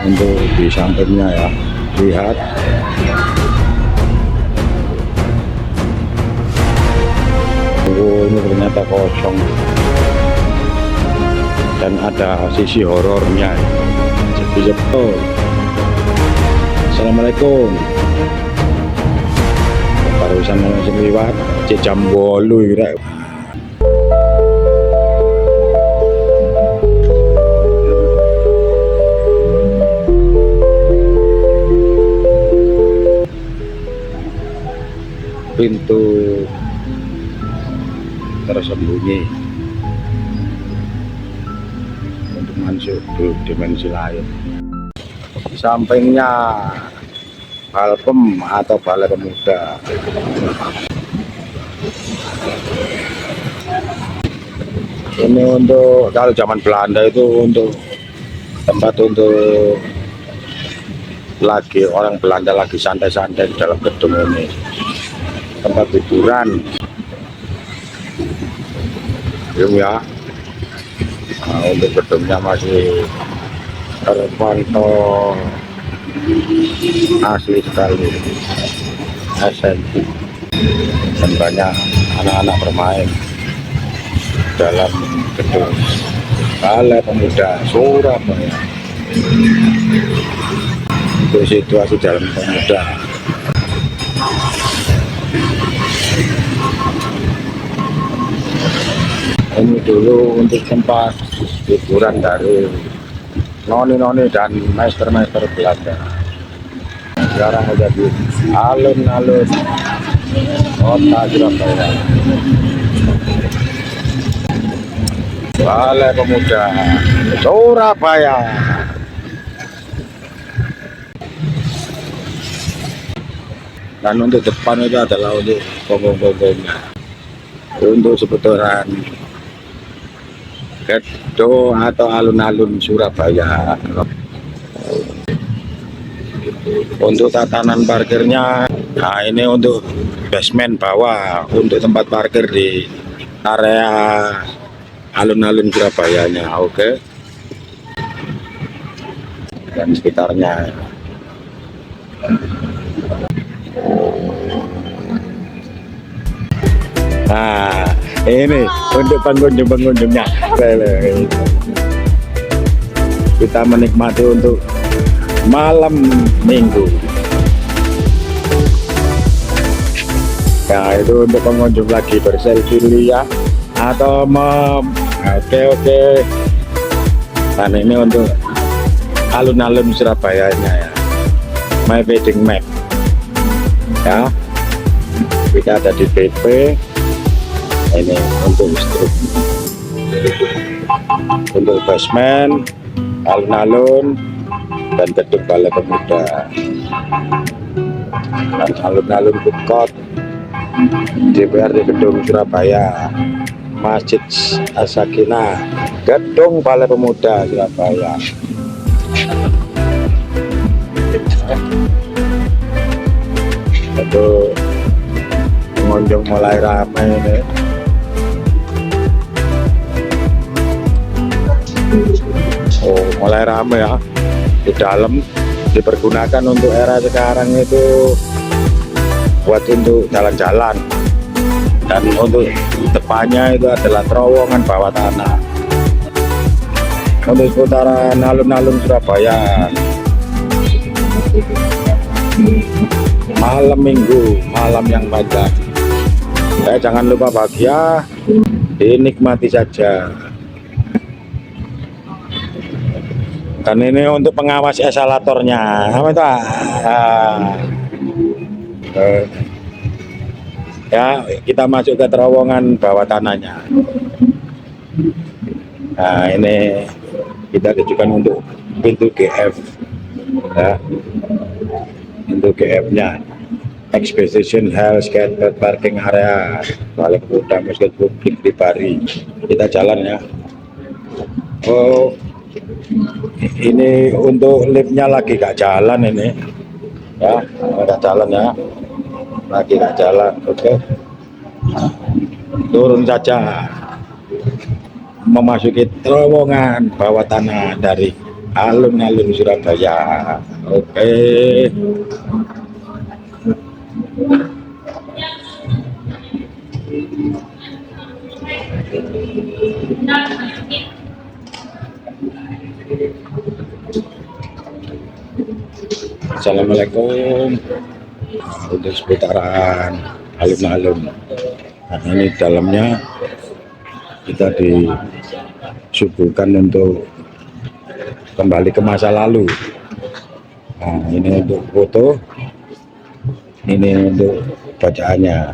untuk di sampingnya ya, lihat oh, ini ternyata kosong dan ada sisi horornya. Sepi-sepi. Assalamualaikum. Barusan langsung lewat jam 8 kira. Pintu tersembunyi untuk masuk ke dimensi lain. Di sampingnya Balpem atau Balai Pemuda. Ini untuk kalau zaman Belanda itu untuk tempat untuk lagi orang Belanda lagi santai-santai di dalam gedung ini, tempat hiburan ya. Nah, untuk gedungnya masih terpantau asli sekali, esensi, dan banyak anak-anak bermain dalam gedung Balai Pemuda Surabaya. Itu situasi dalam pemuda. Ini dulu untuk tempat hiburan dari noni-noni dan master-master Belanda. Sekarang udah di alun-alun kota Surabaya. Balai Pemuda Surabaya. Dan untuk depan itu adalah untuk bonggong-bonggongnya, untuk seputaran gedung atau alun-alun Surabaya. Untuk tatanan parkirnya, nah ini untuk basement bawah, untuk tempat parkir di area alun-alun Surabayanya, oke. Dan sekitarnya. Nah, ini untuk pengunjung-pengunjungnya. Kita menikmati untuk malam minggu. Nah, itu untuk pengunjung lagi berselfie ya, atau oke. Dan ini untuk alun-alun Surabayanya ya. My wedding map. Ya. Kita ada di PP. Ini untuk struk, untuk basement, alun-alun, dan gedung Balai Pemuda, dan alun-alun Bukot, DPRD gedung Surabaya, Masjid As-Sakinah, gedung Balai Pemuda Surabaya. Itu pengunjung mulai ramai ini. Oh, mulai ramai ya. Di dalam dipergunakan untuk era sekarang itu buat untuk jalan-jalan, dan untuk depannya itu adalah terowongan bawah tanah untuk seputaran alun-alun Surabaya. Malam minggu, malam yang panjang. Jangan lupa bahagia, dinikmati saja. Dan ini untuk pengawas eskalatornya, apa itu? Ya, kita masuk ke terowongan bawah tanahnya. Nah, ini kita tujukan untuk pintu GF, ya. Pintu GF-nya, Expedition Hall Skateboard Parking Area, Balai Pemuda Masjid Publik di Bari. Kita jalan ya. Oh, ini untuk liftnya lagi gak jalan ini ya, gak jalan ya, lagi gak jalan. Oke. Turun saja memasuki terowongan bawah tanah dari alun-alun Surabaya. Oke. Assalamualaikum. Untuk seputaran alun-alun. Nah, ini dalamnya kita disuguhkan untuk kembali ke masa lalu. Nah, ini untuk foto, ini untuk bacaannya.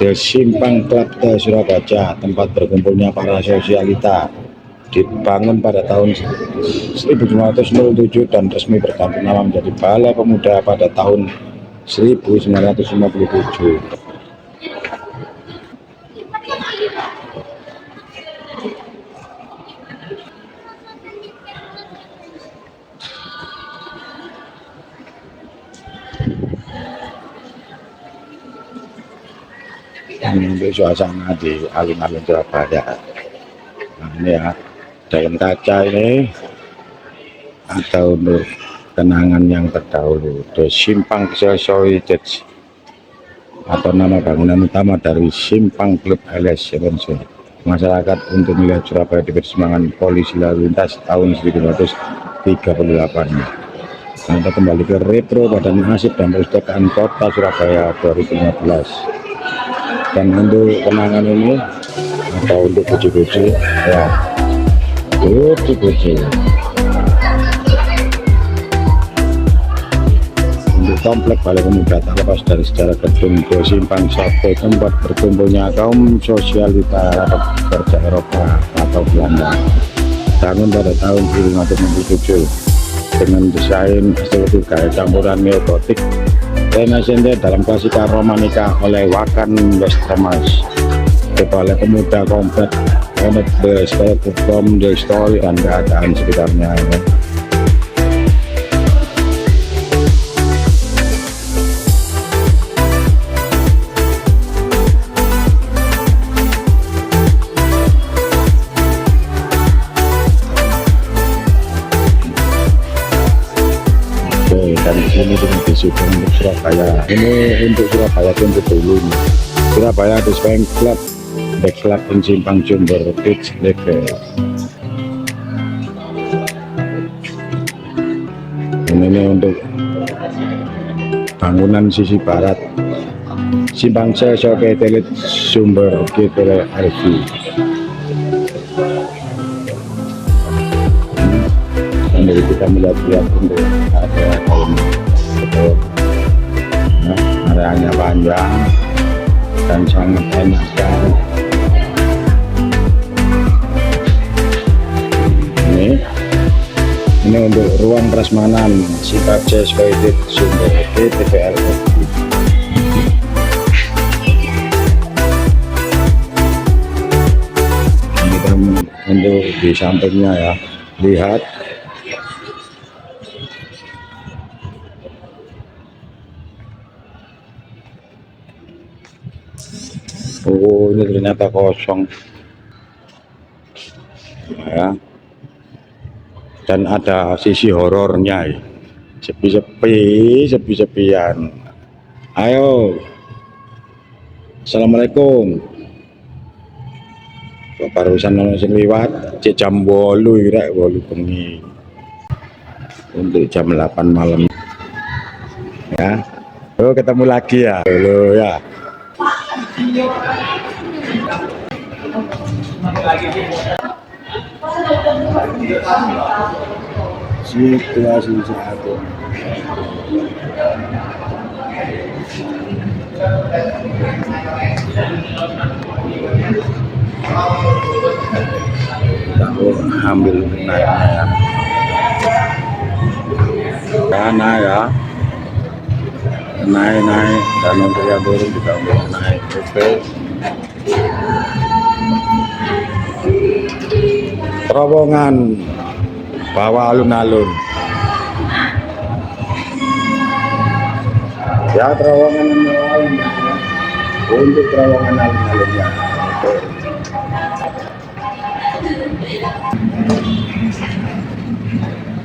The Simpang Club de Surabaya, tempat berkumpulnya para sosialita, dibangun pada tahun 1907 dan resmi berganti nama menjadi Balai Pemuda pada tahun 1957. Ini untuk suasana di alun-alun Surabaya. Nah, ini ya, dalam kaca ini atau untuk kenangan yang terdahulu. The Simpang Society atau nama bangunan utama dari Simpang Club alias Sebenso. Masyarakat untuk melihat Surabaya di persimpangan polisi lalu lintas tahun 1938. Kita kembali ke retro pada nasib dan perpustakaan kota Surabaya 2015. Dan untuk kenangan ini atau untuk buji-buji ya, buji-buji untuk komplek Balai Pemuda tak lepas dari sejarah gedung The Simpang sebagai tempat berkumpulnya kaum sosialita kerja Eropa atau Belanda. Bangun pada tahun 1967 dengan desain estetik gaya campuran neogotik Renaissance dalam klasika romanika oleh Wakan Westermans. Balai Pemuda komplek connect the story from the story dan keadaan sekitarnya. Dan ini dengan disuguhkan untuk Surabaya. Ini untuk Surabaya tempo dulu. Surabaya The Simpang Club, The Club in Simpang Jumber Beach Level. Ini untuk bangunan sisi barat Simpang Sesoke Telit Sumber Kitele RV. Jadi kita melihat untuk area kaum betul, nah, areanya panjang dan sangat enak sekali. Ini untuk ruang prasmanan Simpang Sesoke Sumber TVL. Kita untuk di sampingnya ya, lihat. Oh, ini ternyata kosong ya, dan ada sisi horornya ya. Sepi-sepian. Ayo, assalamualaikum. Barusan ono sing liwat jam 8 rek 8 bengi untuk jam 8 malam ya. Oh, ketemu lagi ya. Halo ya. Situasi saat ini. Aku ambil naiknya karena ya naik dan untuk yang turun juga naik. Oke, terowongan bawah alun-alun ya, terowongan alun-alun untuk terowongan alun-alunnya.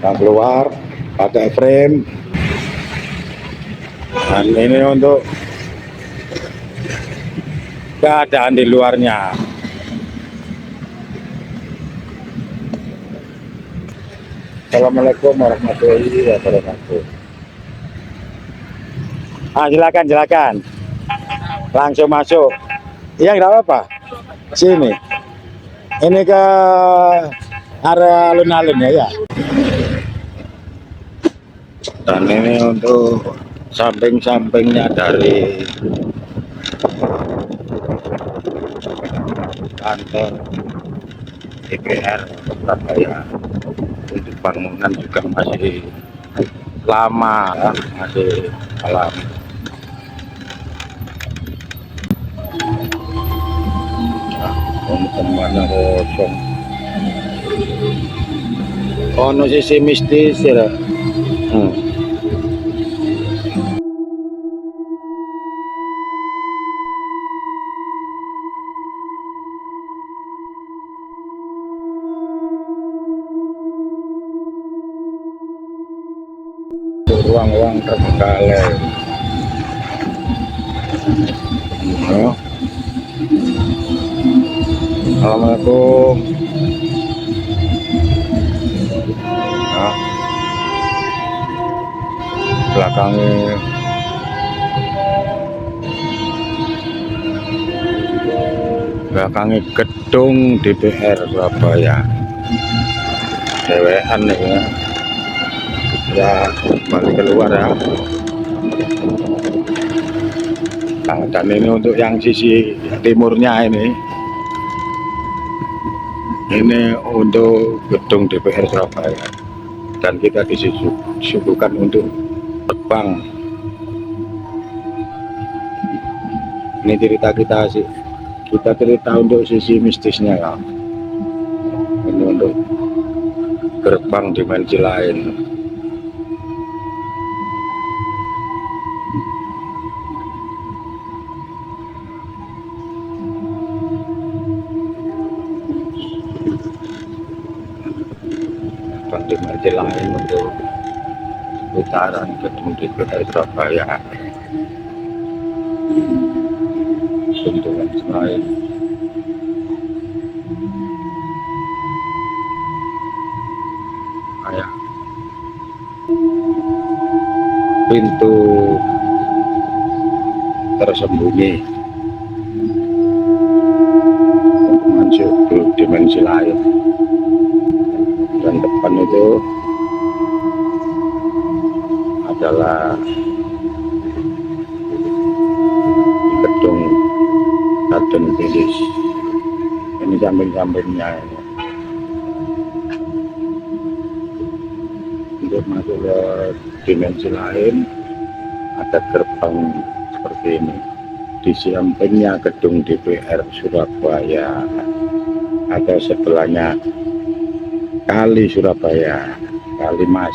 yang keluar pakai frame. Dan ini untuk keadaan di luarnya. Assalamualaikum warahmatullahi wabarakatuh. Silakan langsung masuk. Iya, nggak apa-apa. Sini, ini ke area alun-alun ya. Dan ini untuk samping-sampingnya dari kantor DPR Surabaya. Untuk bangunan juga masih lama ya, masih alami. Temannya kosong. Ono sisi mistis ya. Ruang-ruang terbengkalai. Assalamualaikum. Belakangnya gedung DPR Surabaya. Dewean nih ya, balik keluar ya. Nah, dan ini untuk yang sisi timurnya ini untuk gedung DPR Surabaya, dan kita disuguhkan untuk terbang. Ini kita cerita untuk sisi mistisnya ya. Ini untuk gerbang dimensi lain. Gerbang dimensi lain untuk putaran gedung DPR Surabaya. Bentukan lain. Kayak pintu tersembunyi untuk masuk ke dimensi lain. Dan depan itu adalah gedung Raden Pilis. Ini samping-sampingnya ini. Untuk masuk ke dimensi lain ada gerbang seperti ini. Di sampingnya gedung DPR Surabaya, atau sebelahnya Kali Surabaya, Kali Mas.